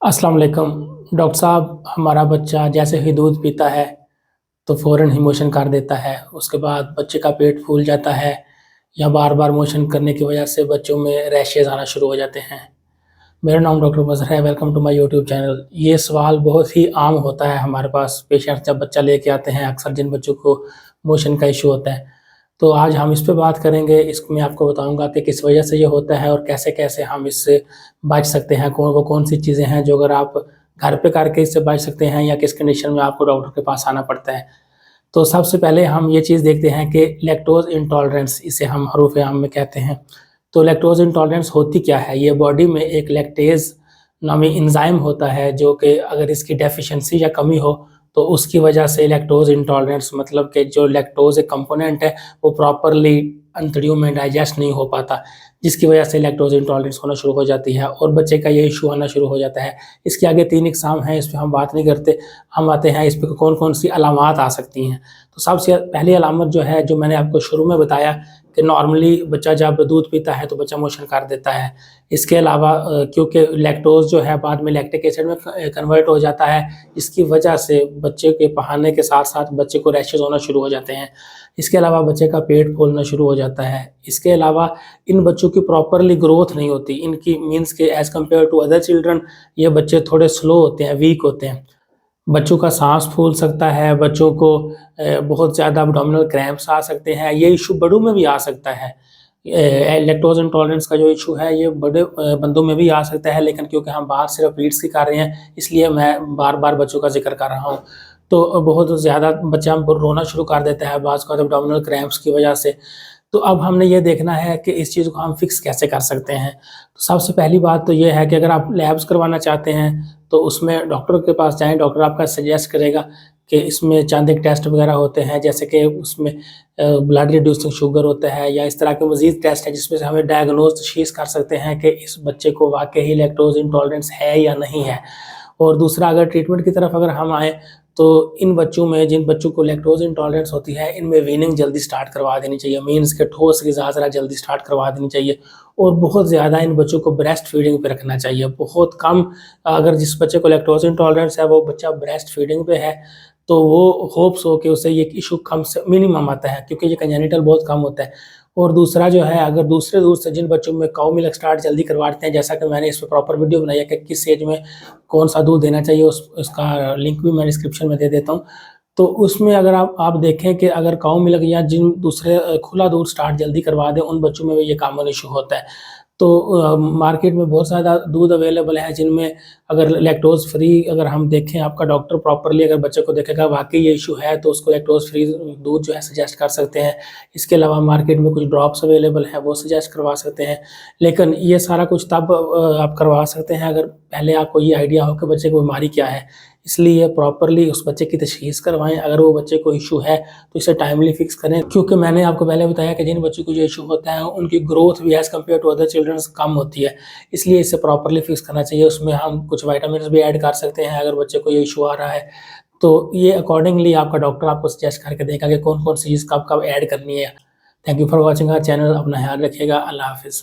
अस्सलाम वालेकुम। डॉक्टर साहब, हमारा बच्चा जैसे ही दूध पीता है तो फ़ौरन ही मोशन कर देता है। उसके बाद बच्चे का पेट फूल जाता है या बार-बार मोशन करने की वजह से बच्चों में रैशेज़ आना शुरू हो जाते हैं। मेरा नाम डॉक्टर मज़हर है, welcome to my YouTube channel. ये सवाल बहुत ही आम होता है हमारे पास पेशेंट्स जब बच्चा लेके आते हैं, अक्सर जिन बच्चों को मोशन का इश्यू होता है। तो आज हम इस पे बात करेंगे, इसमें आपको बताऊँगा कि किस वजह से ये होता है और कैसे-कैसे हम इससे बच सकते हैं। कौन-सी चीज़ें हैं जो अगर आप घर पे करके इससे बच सकते हैं या किस कंडीशन में आपको डॉक्टर के पास आना पड़ता है। तो सबसे पहले हम ये चीज़ देखते हैं कि लैक्टोज़ इंटॉलरेंस, इसे हम हरूफ-ए-आम में कहते हैं। तो लैक्टोज़ इंटॉलरेंस होती क्या है? ये बॉडी में एक लैक्टेज़ नामी एंजाइम होता है जो कि अगर इसकी डेफ़िशिएंसी या कमी हो तो उसकी वजह से लैक्टोज़ इंटॉलरेंस, मतलब कि जो लैक्टोज़ एक कंपोनेंट है वो प्रॉपर्ली अंतड़ियों में डाइजेस्ट नहीं हो पाता, जिसकी वजह से लैक्टोज़ इंटॉलरेंस होना शुरू हो जाती है और बच्चे का ये इश्यू आना शुरू हो जाता है। इसके आगे 3 इकसाम हैं, इस पे हम बात नहीं करते। हम आते हैं इस पे कौन-कौन सी अलामात आ सकती हैं। तो सबसे पहली अलामत जो है, जो मैंने आपको शुरू में बताया कि नॉर्मली बच्चा जब दूध पीता है तो बच्चा मोशन कर देता है। इसके अलावा क्योंकि लैक्टोज़ जो है बाद में लैक्टिक एसिड में कन्वर्ट हो जाता है, इसकी वजह से बच्चे के पहाने के साथ-साथ बच्चे को रैशेज़ होना शुरू हो जाते हैं। इसके अलावा बच्चे का पेट फूलना शुरू हो जाता है। इसके अलावा इन बच्चों की प्रॉपर्ली ग्रोथ नहीं होती। इनकी मीन्स के as compare to other children ये बच्चे थोड़े स्लो होते हैं, वीक होते हैं। बच्चों का साँस फूल सकता है, बच्चों को बहुत ज़्यादा एब्डोमिनल क्रैम्प्स आ सकते हैं। ये इश्यू बड़ों में भी आ सकता है। लैक्टोज़ इंटॉलरेंस का जो इश्यू है ये बड़े बंदों में भी आ सकता है, लेकिन क्योंकि हम बात सिर्फ पीड्स की कर रहे हैं, इसलिए मैं बार-बार बच्चों का ज़िक्र कर रहा हूँ। तो बहुत ज़्यादा बच्चा रोना शुरू कर देता है बाज़ औक़ात एब्डोमिनल क्रैम्प्स की वजह से। तो अब हमने ये देखना है कि इस चीज़ को हम फिक्स कैसे कर सकते हैं। तो सबसे पहली बात तो ये है कि अगर आप लैब्स करवाना चाहते हैं तो उसमें डॉक्टर के पास जाएँ, डॉक्टर आपका सजेस्ट करेगा कि इसमें चंद एक टेस्ट वगैरह होते हैं, जैसे कि उसमें ब्लड रिड्यूसिंग शुगर होता है या इस तरह के मज़ीद टेस्ट हैं जिसमें से हमें डायग्नोज़ तशख़ीस कर सकते हैं कि इस बच्चे को वाक़ई ही लैक्टोज़ इंटॉलरेंस है या नहीं है। और दूसरा, अगर ट्रीटमेंट की तरफ अगर हम आएँ तो इन बच्चों में, जिन बच्चों को लैक्टोज़ इंटॉलरेंस होती है, इनमें वीनिंग जल्दी स्टार्ट करवा देनी चाहिए। मीन्स के ठोस ग़िज़ा ज़रा जल्दी स्टार्ट करवा देनी चाहिए और बहुत ज़्यादा इन बच्चों को ब्रेस्ट फीडिंग पे रखना चाहिए। बहुत कम, अगर जिस बच्चे को लैक्टोज़ इंटॉलरेंस है वो बच्चा ब्रेस्ट फीडिंग पे है तो वो होप्स हो कि उसे ये इश्यू कम से मिनिमम आता है, क्योंकि ये कंजेनिटल बहुत कम होता है। और दूसरा जो है, अगर दूसरे दूर से जिन बच्चों में काउ मिल्क स्टार्ट जल्दी करवाते हैं, जैसा कि मैंने इस पे प्रॉपर वीडियो बनाई है कि किस एज में कौन-सा दूध देना चाहिए, उसका लिंक भी मैं डिस्क्रिप्शन में दे देता हूँ। तो उसमें अगर आप देखें कि अगर काउ मिल्क या जिन दूसरे खुला दूध स्टार्ट जल्दी करवा दें, उन बच्चों में भी ये कॉमन इश्यू होता है। तो मार्केट में बहुत ज़्यादा दूध अवेलेबल है जिनमें अगर लैक्टोज़ फ्री, अगर हम देखें, आपका डॉक्टर प्रॉपर्ली अगर बच्चे को देखेगा वाक़ई ये इश्यू है तो उसको लैक्टोज़ फ्री दूध जो है सजेस्ट कर सकते हैं। इसके अलावा मार्केट में कुछ ड्रॉप्स अवेलेबल हैं, वो सजेस्ट करवा सकते हैं। लेकिन ये सारा कुछ तब आप करवा सकते हैं अगर पहले आपको ये आइडिया हो कि बच्चे को बीमारी क्या है। इसलिए प्रॉपर्ली उस बच्चे की तशख़ीस करवाएँ। अगर वो बच्चे को इश्यू है तो इसे टाइमली फिक्स करें, क्योंकि मैंने आपको पहले बताया कि जिन बच्चों को ये इश्यू होता है उनकी ग्रोथ भी as compare to other childrens कम होती है, इसलिए इसे प्रॉपर्ली फिक्स करना चाहिए। उसमें हम कुछ विटामिन्स भी ऐड कर सकते हैं अगर बच्चे को ये इश्यू आ रहा है। तो ये अकॉर्डिंगली आपका डॉक्टर आपको सजेस्ट करके देगा कि कौन-कौन सी चीज़ कब-कब ऐड करनी है। Thank you for watching our channel. अपना ख्याल रखिएगा। अल्लाह हाफ़िज़।